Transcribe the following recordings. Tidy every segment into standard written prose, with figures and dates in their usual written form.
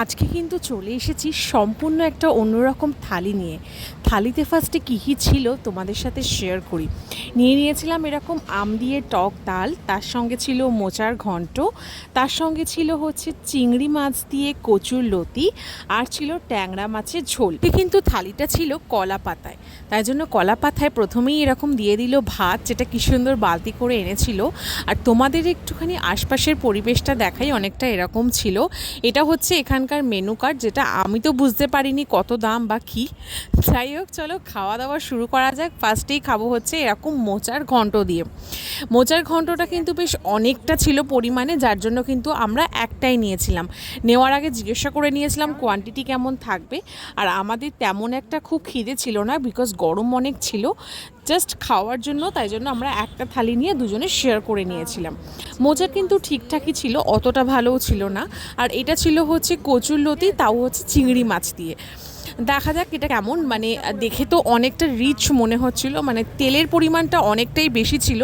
আজকে কিন্তু চলে এসেছি সম্পূর্ণ একটা অন্যরকম থালি নিয়ে। থালিতে ফার্স্টে কী কী ছিল তোমাদের সাথে শেয়ার করি। নিয়েছিলাম এরকম আম দিয়ে টক ডাল, তার সঙ্গে ছিল মোচার ঘন্ট, তার সঙ্গে ছিল হচ্ছে চিংড়ি মাছ দিয়ে কচুর লতি, আর ছিল ট্যাংরা মাছের ঝোল। কিন্তু থালিটা ছিল কলা পাতায়, তাই জন্য কলা পাতায় প্রথমেই এরকম দিয়ে দিল ভাত, যেটা কী সুন্দর বালতি করে এনেছিল। আর তোমাদের একটুখানি আশপাশের পরিবেশটা দেখাই, অনেকটা এরকম ছিল। এটা হচ্ছে এখানকার মেনু কার্ড, যেটা আমি তো বুঝতে পারিনি কত দাম বা কী। যাই হোক, চলো খাওয়া দাওয়া শুরু করা যাক। ফার্স্টেই খাবো হচ্ছে এরকম মোচার ঘন্ট দিয়ে। মোচার ঘন্টটা কিন্তু বেশ অনেকটা ছিল পরিমাণে, যার জন্য কিন্তু আমরা একটাই নিয়েছিলাম। নেওয়ার আগে জিজ্ঞাসা করে নিয়েছিলাম কোয়ান্টিটি কেমন থাকবে। আর আমাদের তেমন একটা খুব খিদে ছিল না, বিকজ গরম অনেক ছিল, জাস্ট খাওয়ার জন্য। তাই জন্য আমরা একটা থালি নিয়ে দুজনে শেয়ার করে নিয়েছিলাম। মোচা কিন্তু ঠিকঠাকই ছিল, অতটা ভালোও ছিল না। আর এটা ছিল হচ্ছে কচুর লতি, তাও হচ্ছে চিংড়ি মাছ দিয়ে। দেখা যাক এটা কেমন, মানে দেখে তো অনেকটা রিচ মনে হচ্ছিল, মানে তেলের পরিমাণটা অনেকটাই বেশি ছিল।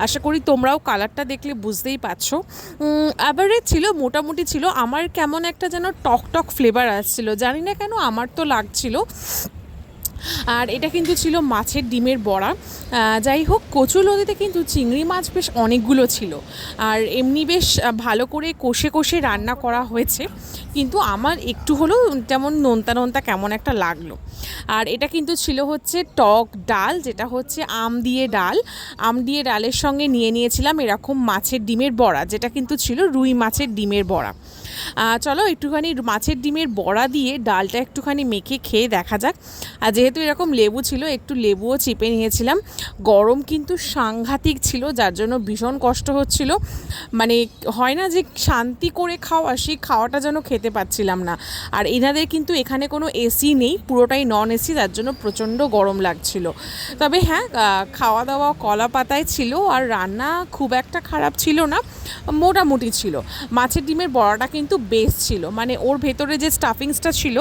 আশা করি তোমরাও কালারটা দেখলে বুঝতেই পারছো। অ্যাভারেজ ছিল, মোটামুটি ছিল। আমার কেমন একটা যেন টক টক ফ্লেভার আসছিল, জানি না কেন, আমার তো লাগছিল। আর এটা কিন্তু ছিল মাছের ডিমের বড়া। যাই হোক, কচু লতিতে কিন্তু চিংড়ি মাছ বেশ অনেকগুলো ছিল। আর এমনি বেশ ভালো করে কষে কষে রান্না করা হয়েছে, কিন্তু আমার একটু হলেও যেমন নোনতা নোনতা কেমন একটা লাগলো। আর এটা কিন্তু ছিল হচ্ছে টক ডাল, যেটা হচ্ছে আম দিয়ে ডাল। আম দিয়ে ডালের সঙ্গে নিয়েছিলাম এরকম মাছের ডিমের বড়া, যেটা কিন্তু ছিল রুই মাছের ডিমের বড়া। চলো একটুখানি মাছের ডিমের বড়া দিয়ে ডালটা একটুখানি মেখে খেয়ে দেখা যাক। আর যেহেতু এরকম লেবু ছিল, একটু লেবুও চিপে নিয়েছিলাম। গরম কিন্তু সাংঘাতিক ছিল, যার জন্য ভীষণ কষ্ট হচ্ছিল। মানে হয় না যে শান্তি করে খাওয়া, সেই খাওয়াটা যেন খেতে পাচ্ছিলাম না। আর এনাদের কিন্তু এখানে কোনো এসি নেই, পুরোটাই নন এসি, যার জন্য প্রচণ্ড গরম লাগছিল। তবে হ্যাঁ, খাওয়া দাওয়া কলা পাতায় ছিল, আর রান্না খুব একটা খারাপ ছিল না, মোটামুটি ছিল। মাছের ডিমের বড়াটা কিন্তু বেস্ট ছিল, মানে ওর ভেতরে যে স্টাফিংসটা ছিল,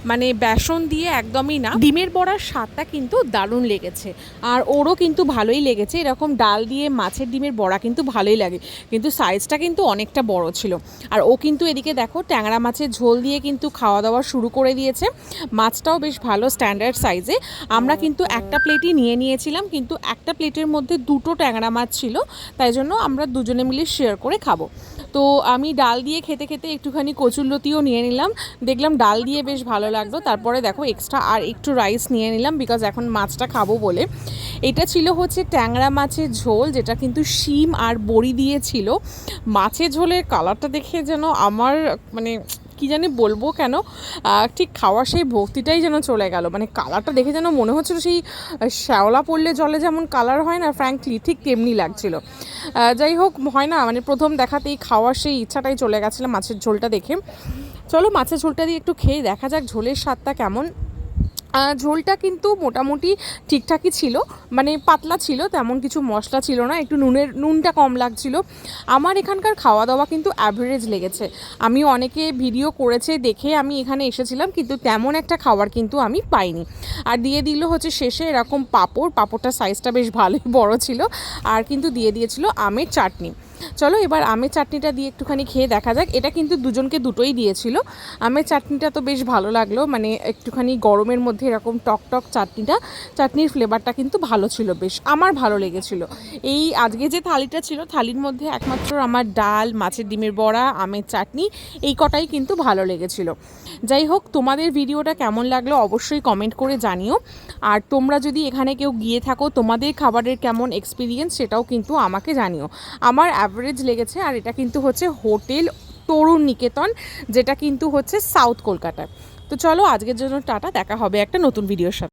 মানে বেসন দিয়ে একদমই না। ডিমের বড়ার স্বাদটা কিন্তু দারুণ লেগেছে, আর ওরও কিন্তু ভালোই লেগেছে। এরকম ডাল দিয়ে মাছের ডিমের বড়া কিন্তু ভালোই লাগে, কিন্তু সাইজটা কিন্তু অনেকটা বড় ছিল। আর ও কিন্তু এদিকে দেখো ট্যাংরা মাছের ঝোল দিয়ে কিন্তু খাওয়া দাওয়া শুরু করে দিয়েছে। মাছটাও বেশ ভালো স্ট্যান্ডার্ড সাইজে। আমরা কিন্তু একটা প্লেটই নিয়েছিলাম, কিন্তু একটা প্লেটের মধ্যে দুটো ট্যাংরা মাছ ছিল, তাই জন্য আমরা দুজনে মিলে শেয়ার করে খাবো। তো আমি ডাল দিয়ে খেতে খেতে একটুখানি কচুরলতিও নিয়ে নিলাম, দেখলাম ডাল দিয়ে বেশ ভালো লাগলো। তারপরে দেখো এক্সট্রা আর একটু রাইস নিয়ে নিলাম, বিকজ এখন মাছটা খাবো বলে। এটা ছিল হচ্ছে ট্যাংরা মাছের ঝোল, যেটা কিন্তু শিম আর বড়ি দিয়ে ছিল। মাছের ঝোলের কালারটা দেখে যেন আমার মানে কী জানি বলবো কেন, ঠিক খাওয়ার সেই ভক্তিটাই যেন চলে গেল। মানে কালারটা দেখে যেন মনে হচ্ছিল সেই শ্যাওলা পড়লে জলে যেমন কালার হয় না, ফ্র্যাঙ্কলি ঠিক তেমনি লাগছিল। যাই হোক, হয় না মানে প্রথম দেখাতেই খাওয়ার সেই ইচ্ছাটাই চলে গেছিলো মাছের ঝোলটা দেখে। চলো মাছের ঝোলটা দিয়ে একটু খেয়ে দেখা যাক ঝোলের স্বাদটা কেমন। ঝোলটা কিন্তু মোটামুটি ঠিকঠাকই ছিল, মানে পাতলা ছিল, তেমন কিছু মশলা ছিল না, একটু নুনটা কম লাগছিল। আমার এখানকার খাওয়া দাওয়া কিন্তু অ্যাভারেজ লেগেছে। আমি অনেকে ভিডিও করেছে দেখে আমি এখানে এসেছিলাম, কিন্তু তেমন একটা খাবার কিন্তু আমি পাইনি। আর দিয়ে দিল হচ্ছে শেষে এরকম পাঁপড়টার সাইজটা বেশ ভালোই বড় ছিল। আর কিন্তু দিয়ে দিয়েছিল আমের চাটনি। চলো এবার আমের চাটনিটা দিয়ে একটুখানি খেয়ে দেখা যাক। এটা কিন্তু দুজনকে দুটোই দিয়েছিল। আমের চাটনিটা তো বেশ ভালো লাগলো, মানে একটুখানি গরমের মধ্যে এরকম টক টক চাটনির ফ্লেভারটা কিন্তু ভালো ছিল, বেশ আমার ভালো লেগেছিল। এই আজকে যে থালিটা ছিল, থালির মধ্যে একমাত্র আমার ডাল, মাছের ডিমের বড়া, আমের চাটনি, এই কটাই কিন্তু ভালো লেগেছিল। যাই হোক, তোমাদের ভিডিওটা কেমন লাগলো অবশ্যই কমেন্ট করে জানিও। আর তোমরা যদি এখানে কেউ গিয়ে থাকো, তোমাদের খাবারের কেমন এক্সপিরিয়েন্স সেটাও কিন্তু আমাকে জানিও। আমার অ্যাভারেজ লেগেছে। আর এটা কিন্তু হচ্ছে হোটেল তরুণ নিকেতন, যেটা কিন্তু হচ্ছে সাউথ কলকাতায়। তো চলো আজকের জন্য টাটা, দেখা হবে একটা নতুন ভিডিওর সাথে।